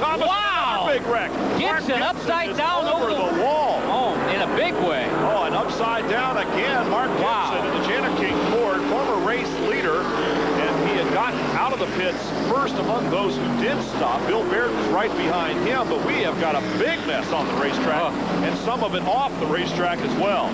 Thomas. Wow! Big wreck. Gibson upside down over the wall. Oh, in a big way. Oh, and upside down again. Mark Gibson in the Jana King Ford, former race leader. And he had gotten out of the pits first among those who did stop. Bill Baird was right behind him, but we have got a big mess on the racetrack, and some of it off the racetrack as well.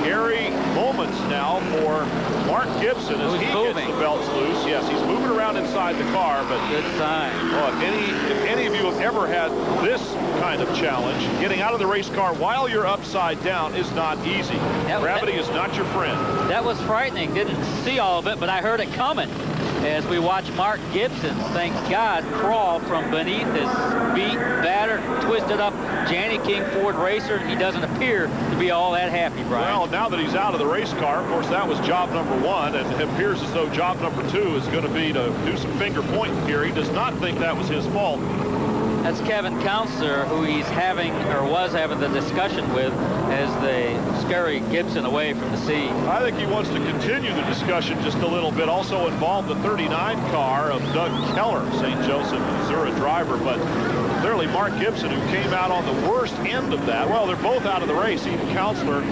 Scary moments now for Mark Gibson as he gets the belts loose. Yes, he's moving around inside the car, but good sign. Oh, if any of you have ever had this kind of challenge, getting out of the race car while you're upside down is not easy. Gravity is not your friend. That was frightening. Didn't see all of it, but I heard it coming as we watch Mark Gibson, thank God, crawl from beneath his beat, battered, twisted up Jana King Ford racer. He doesn't appear to be all that happy, Brian. Well, now that he's out of the race car, of course, that was job number 1, and it appears as though job number 2 is going to be to do some finger pointing here. He does not think that was his fault. That's Kevin Counselor, who he's having, or was having, the discussion with as they scurry Gibson away from the scene. I think he wants to continue the discussion just a little bit. Also involved the 39 car of Doug Keller, St. Joseph, Missouri driver, but clearly Mark Gibson, who came out on the worst end of that. Well, they're both out of the race, even Counselor.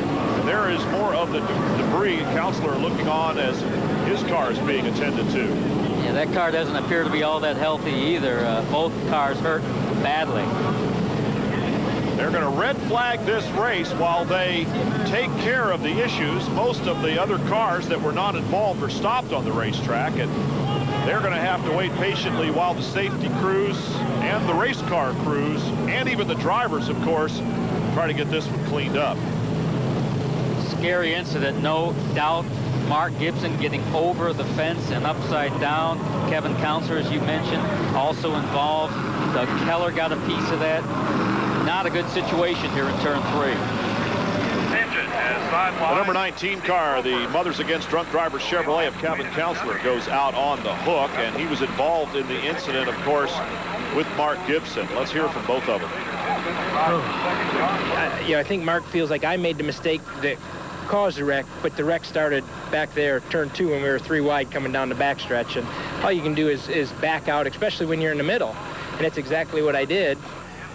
There is more of the debris. Counselor looking on as his car is being attended to. Yeah, that car doesn't appear to be all that healthy either. Both cars hurt badly. They're going to red flag this race while they take care of the issues. Most of the other cars that were not involved are stopped on the racetrack, and they're going to have to wait patiently while the safety crews and the race car crews, and even the drivers, of course, try to get this one cleaned up. Scary incident, no doubt. Mark Gibson getting over the fence and upside down. Kevin Counselor, as you mentioned, also involved. Doug Keller got a piece of that. Not a good situation here in turn 3. The number 19 car, the Mothers Against Drunk Drivers Chevrolet of Kevin Counselor, goes out on the hook, and he was involved in the incident, of course, with Mark Gibson. Let's hear from both of them. Yeah, I think Mark feels like I made the mistake that caused the wreck, but the wreck started back there, turn 2, when we were 3 wide coming down the backstretch, and all you can do is back out, especially when you're in the middle, and that's exactly what I did.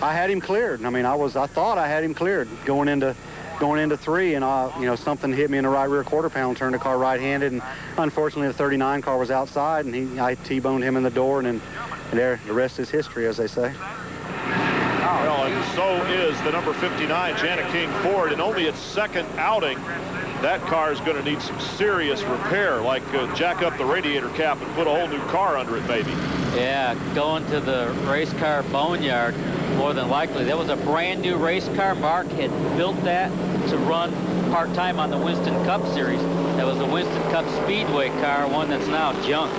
I had him cleared. I mean, I thought I had him cleared going into 3, and you know, something hit me in the right rear quarter panel, turned the car right-handed, and unfortunately the 39 car was outside, and I T-boned him in the door, and there, the rest is history, as they say. Well, and so is the number 59 Jana King Ford, and only its second outing. That car is going to need some serious repair, like jack up the radiator cap and put a whole new car under it, maybe. Yeah, going to the race car boneyard, more than likely. That was a brand new race car. Mark had built that to run part-time on the Winston Cup Series. That was the Winston Cup Speedway car, one that's now junk.